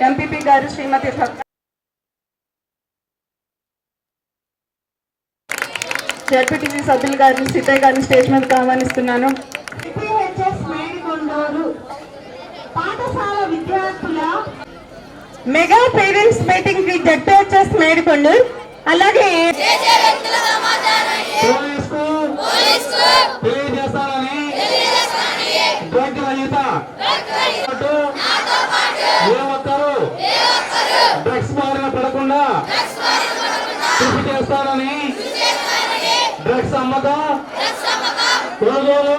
MPP గారు శ్రీమతి ZPTC సభ్యులు గారిని సిద్ధయ్య గారిని స్టేజ్ మీదకి ఆహ్వానిస్తున్నాను. పాఠశాల విద్యార్థుల మెగా పేరెంట్స్ మీటింగ్ కి జెడ్పీహెచ్ఎస్ మేడికొండూరు అలాగే డ్రగ్స్ బారిన పడకుండా కృషి చేస్తారని డ్రగ్స్ అమ్మకం కొనుగోలు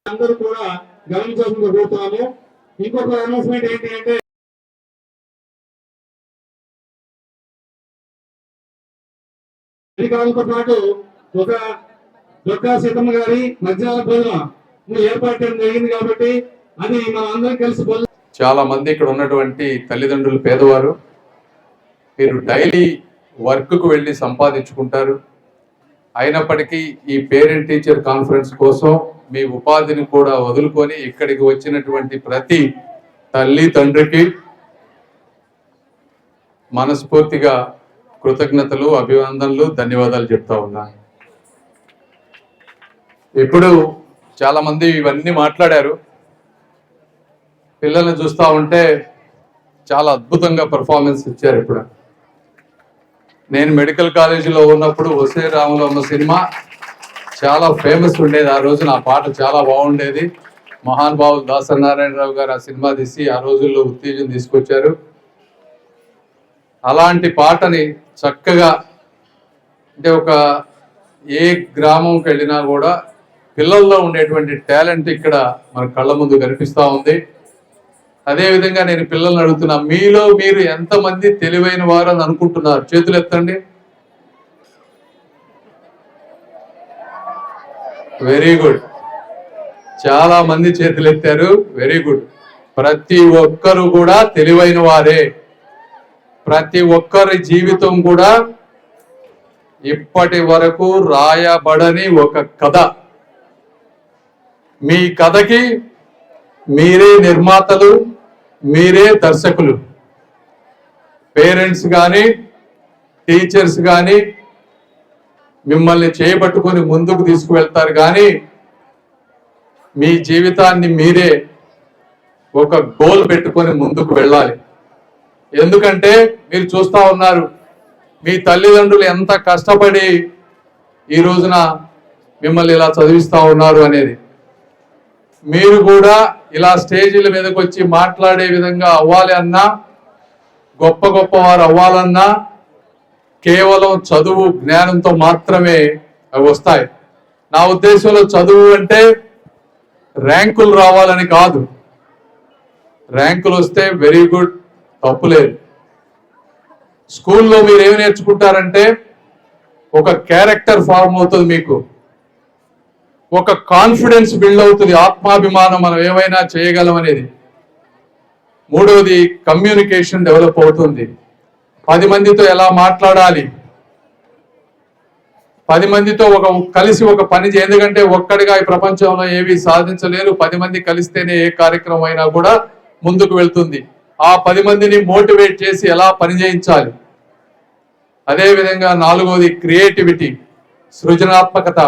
అందరూ కూడా గమనించాల్సింది కోరుతున్నాము. ఇంకొక అనౌన్స్మెంట్ ఏంటి అంటే అధికారులతో పాటు ఒక డొక్కా సీతమ్మ గారి మధ్యాహ్న భోజనం ఏర్పాటు చేయడం జరిగింది కాబట్టి అది మనం అందరం కలిసి చాలా మంది ఇక్కడ ఉన్నటువంటి తల్లిదండ్రులు పేదవారు. మీరు డైలీ వర్క్ కు వెళ్ళి సంపాదించుకుంటారు. అయినప్పటికీ ఈ పేరెంట్ టీచర్ కాన్ఫరెన్స్ కోసం మీ ఉపాధిని కూడా వదులుకొని ఇక్కడికి వచ్చినటువంటి ప్రతి తల్లి తండ్రికి మనస్ఫూర్తిగా కృతజ్ఞతలు, అభివందనలు, ధన్యవాదాలు చెప్తా ఉన్నా. ఇప్పుడు చాలా మంది ఇవన్నీ మాట్లాడారు. పిల్లల్ని చూస్తూ ఉంటే చాలా అద్భుతంగా పర్ఫార్మెన్స్ ఇచ్చారు. ఇప్పుడు నేను మెడికల్ కాలేజీలో ఉన్నప్పుడు ఒసే రాములమ్మ సినిమా చాలా ఫేమస్ ఉండేది. ఆ రోజు నా పాట చాలా బాగుండేది. మహానుభావులు దాసనారాయణరావు గారు ఆ సినిమా తీసి ఆ రోజుల్లో ఉత్తేజం తీసుకొచ్చారు. అలాంటి పాటని చక్కగా అంటే ఒక ఏ గ్రామంకి వెళ్ళినా కూడా పిల్లల్లో ఉండేటువంటి టాలెంట్ ఇక్కడ మన కళ్ళ ముందు కనిపిస్తూ ఉంది. అదేవిధంగా నేను పిల్లల్ని అడుగుతున్నా, మీలో మీరు ఎంతమంది తెలివైన వారు అని అనుకుంటున్నారు? చేతులు ఎత్తండి. వెరీ గుడ్, చాలా మంది చేతులు ఎత్తారు. Very good. ప్రతి ఒక్కరు కూడా తెలివైన వారే. ప్రతి ఒక్కరి జీవితం కూడా ఇప్పటి వరకు రాయబడని ఒక కథ. మీ కథకి మీరే నిర్మాతలు, మీరే దర్శకులు. పేరెంట్స్ కానీ టీచర్స్ కానీ మిమ్మల్ని చేపట్టుకొని ముందుకు తీసుకువెళ్తారు, కానీ మీ జీవితాన్ని మీరే ఒక గోల్ పెట్టుకొని ముందుకు వెళ్ళాలి. ఎందుకంటే మీరు చూస్తూ ఉన్నారు మీ తల్లిదండ్రులు ఎంత కష్టపడి ఈ రోజున మిమ్మల్ని ఇలా చదివిస్తూ ఉన్నారు అనేది. మీరు కూడా ఇలా స్టేజీల మీదకి వచ్చి మాట్లాడే విధంగా అవ్వాలి అన్నా, గొప్ప గొప్ప వారు అవ్వాలన్నా కేవలం చదువు జ్ఞానంతో మాత్రమే అవి వస్తాయి. నా ఉద్దేశంలో చదువు అంటే ర్యాంకులు రావాలని కాదు. ర్యాంకులు వస్తే వెరీ గుడ్, తప్పులేదు. స్కూల్లో మీరు ఏమి నేర్చుకుంటారంటే ఒక క్యారెక్టర్ ఫార్మ్ అవుతుంది, మీకు ఒక కాన్ఫిడెన్స్ బిల్డ్ అవుతుంది, ఆత్మాభిమానం, మనం ఏమైనా చేయగలం అనేది. మూడవది కమ్యూనికేషన్ డెవలప్ అవుతుంది. 10 మందితో ఎలా మాట్లాడాలి, 10 మందితో కలిసి ఒక పని ఎందుకంటే ఒక్కడిగా ఈ ప్రపంచంలో ఏవి సాధించలేరు. 10 మంది కలిస్తేనే ఏ కార్యక్రమం అయినా కూడా ముందుకు వెళ్తుంది. ఆ 10 మందిని మోటివేట్ చేసి ఎలా పని చేయించాలి. అదేవిధంగా 4వది క్రియేటివిటీ, సృజనాత్మకత.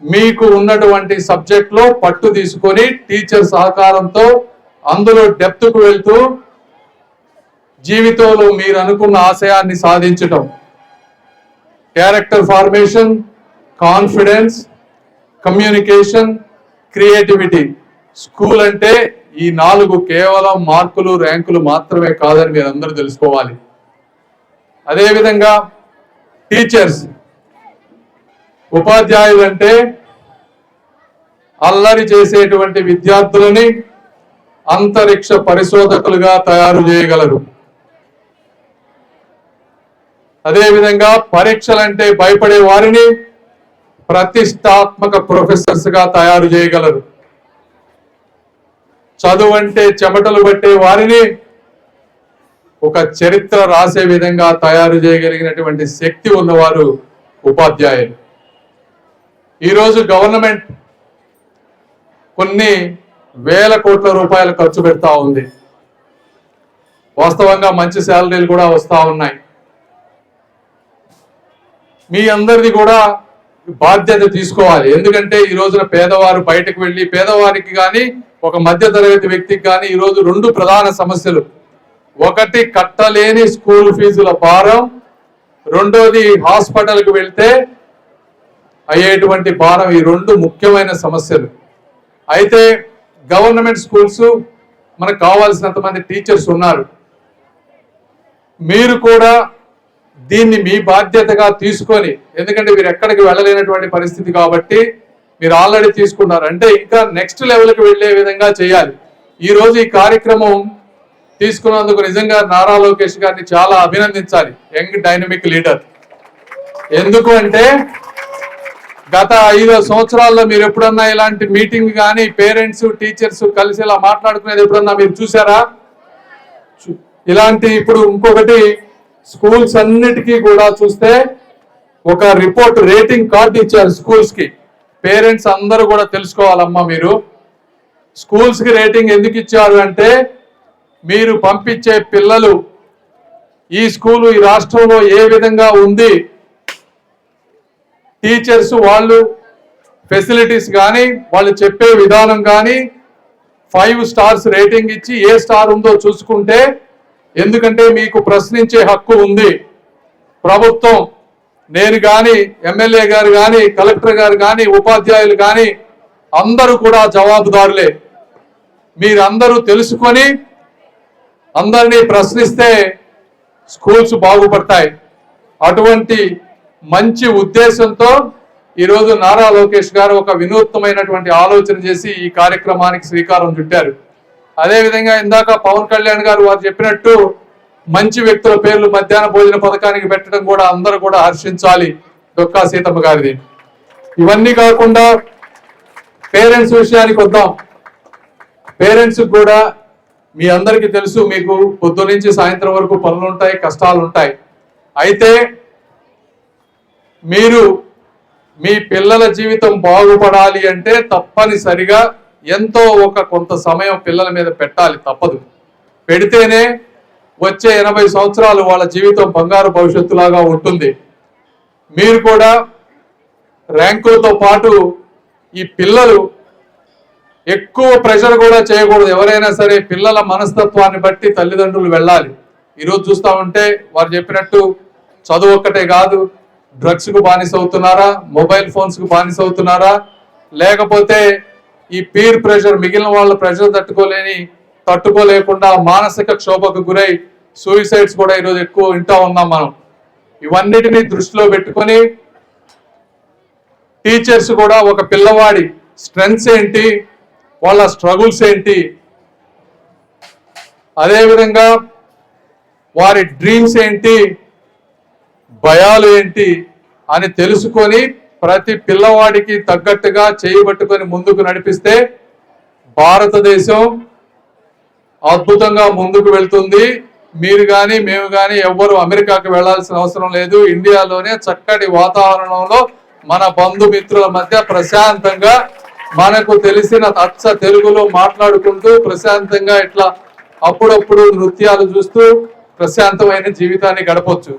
మీకు ఉన్నటువంటి సబ్జెక్ట్లో పట్టు తీసుకొని టీచర్ సహకారంతో అందులో డెప్త్కు వెళ్తూ జీవితంలో మీరు అనుకున్న ఆశయాన్ని సాధించటం. Character formation, confidence, communication, creativity. School అంటే ఈ 4 కేవలం మార్కులు ర్యాంకులు మాత్రమే కాదని మీరు అందరూ తెలుసుకోవాలి. అదేవిధంగా టీచర్స్, ఉపాధ్యాయులు అంటే అల్లరి చేసేటువంటి విద్యార్థులని అంతరిక్ష పరిశోధకులుగా తయారు చేయగలరు. అదేవిధంగా పరీక్షలంటే భయపడే వారిని ప్రతిష్టాత్మక ప్రొఫెసర్స్ గా తయారు చేయగలరు. చదువు అంటే చెమటలు పట్టే వారిని ఒక చరిత్ర రాసే విధంగా తయారు చేయగలిగినటువంటి శక్తి ఉన్నవారు ఉపాధ్యాయులు. ఈరోజు గవర్నమెంట్ కొన్ని వేల కోట్ల రూపాయలు ఖర్చు పెడతా ఉంది. వాస్తవంగా మంచి శాలరీలు కూడా వస్తూ ఉన్నాయి. మీ అందరిది కూడా బాధ్యత తీసుకోవాలి. ఎందుకంటే ఈ రోజున పేదవారు బయటకు వెళ్ళి, పేదవారికి కానీ ఒక మధ్య తరగతి వ్యక్తికి కానీ ఈరోజు 2 ప్రధాన సమస్యలు. ఒకటి కట్టలేని స్కూల్ ఫీజుల భారం, రెండోది హాస్పిటల్కి వెళ్తే అయ్యేటువంటి భారం. ఈ 2 ముఖ్యమైన సమస్యలు. అయితే గవర్నమెంట్ స్కూల్స్ మనకు కావాల్సినంత మంది టీచర్స్ ఉన్నారు. మీరు కూడా దీన్ని మీ బాధ్యతగా తీసుకొని, ఎందుకంటే మీరు ఎక్కడికి వెళ్ళలేనటువంటి పరిస్థితి కాబట్టి మీరు ఆల్రెడీ తీసుకున్నారు అంటే ఇంకా నెక్స్ట్ లెవెల్కి వెళ్ళే విధంగా చేయాలి. ఈ రోజు ఈ కార్యక్రమం తీసుకున్నందుకు నిజంగా నారా లోకేష్ గారిని చాలా అభినందించాలి. Young dynamic leader. ఎందుకు అంటే గత 5 సంవత్సరాల్లో మీరు ఎప్పుడన్నా ఇలాంటి మీటింగ్ కానీ పేరెంట్స్ టీచర్స్ కలిసి ఇలా మాట్లాడుకునేది ఎప్పుడన్నా మీరు చూసారా? ఇలాంటి ఇప్పుడు ఇంకొకటి స్కూల్స్ అన్నిటికీ కూడా చూస్తే ఒక రిపోర్ట్ రేటింగ్ కార్డు ఇచ్చారు స్కూల్స్ కి. పేరెంట్స్ అందరూ కూడా తెలుసుకోవాలమ్మా, మీరు స్కూల్స్ కి రేటింగ్ ఎందుకు ఇచ్చారు అంటే మీరు పంపించే పిల్లలు ఈ స్కూలు ఈ రాష్ట్రంలో ఏ విధంగా ఉంది, టీచర్స్ వాళ్ళు ఫెసిలిటీస్ కానీ వాళ్ళు చెప్పే విధానం కానీ 5 స్టార్స్ రేటింగ్ ఇచ్చి ఏ స్టార్ ఉందో చూసుకుంటే, ఎందుకంటే మీకు ప్రశ్నించే హక్కు ఉంది. ప్రభుత్వం, నేను కానీ ఎమ్మెల్యే గారు కానీ కలెక్టర్ గారు కానీ ఉపాధ్యాయులు కానీ అందరూ కూడా జవాబుదారులే. మీరందరూ తెలుసుకొని అందరినీ ప్రశ్నిస్తే స్కూల్స్ బాగుపడతాయి. అటువంటి మంచి ఉద్దేశంతో ఈరోజు నారా లోకేష్ గారు ఒక వినూత్నమైనటువంటి ఆలోచన చేసి ఈ కార్యక్రమానికి శ్రీకారం చుట్టారు. అదేవిధంగా ఇందాక పవన్ కళ్యాణ్ గారు వారు చెప్పినట్టు మంచి వ్యక్తుల పేర్లు మధ్యాహ్న భోజన పథకానికి పెట్టడం కూడా అందరూ కూడా హర్షించాలి. డొక్కా సీతమ్మ గారిది. ఇవన్నీ కాకుండా పేరెంట్స్ విషయానికి వద్దాం. పేరెంట్స్ కూడా మీ అందరికీ తెలుసు, మీకు పొద్దు నుంచి సాయంత్రం వరకు పనులు ఉంటాయి, కష్టాలు ఉంటాయి. అయితే మీరు మీ పిల్లల జీవితం బాగుపడాలి అంటే తప్పనిసరిగా ఎంతో కొంత సమయం పిల్లల మీద పెట్టాలి, తప్పదు. పెడితేనే వచ్చే 80 సంవత్సరాలు వాళ్ళ జీవితం బంగారు భవిష్యత్తులాగా ఉంటుంది. మీరు కూడా ర్యాంకులతో పాటు ఈ పిల్లలు ఎక్కువ ప్రెషర్ కూడా చేయకూడదు. ఎవరైనా సరే పిల్లల మనస్తత్వాన్ని బట్టి తల్లిదండ్రులు వెళ్ళాలి. ఈరోజు చూస్తూ ఉంటే వారు చెప్పినట్టు చదువు ఒక్కటే కాదు, డ్రగ్స్కు బానిస అవుతున్నారా, మొబైల్ ఫోన్స్కు బానిస అవుతున్నారా, లేకపోతే ఈ పీర్ ప్రెషర్, మిగిలిన వాళ్ళ ప్రెషర్ తట్టుకోలేకుండా మానసిక క్షోభకు గురై సూయిసైడ్స్ కూడా ఈరోజు ఎక్కువ వింటా ఉన్నాం మనం. ఇవన్నిటినీ దృష్టిలో పెట్టుకొని టీచర్స్ కూడా ఒక పిల్లవాడి స్ట్రెంగ్స్ ఏంటి, వాళ్ళ స్ట్రగుల్స్ ఏంటి, అదేవిధంగా వారి డ్రీమ్స్ ఏంటి, భయాలు ఏంటి అని తెలుసుకొని ప్రతి పిల్లవాడికి తగ్గట్టుగా చేయబట్టుకొని ముందుకు నడిపిస్తే భారతదేశం అద్భుతంగా ముందుకు వెళ్తుంది. మీరు కానీ మేము కానీ ఎవ్వరు అమెరికాకి వెళ్లాల్సిన అవసరం లేదు. ఇండియాలోనే చక్కటి వాతావరణంలో మన బంధుమిత్రుల మధ్య ప్రశాంతంగా మనకు తెలిసిన అచ్చ తెలుగులో మాట్లాడుకుంటూ ప్రశాంతంగా ఇట్లా అప్పుడప్పుడు నృత్యాలు చూస్తూ ప్రశాంతమైన జీవితాన్ని గడపొచ్చు.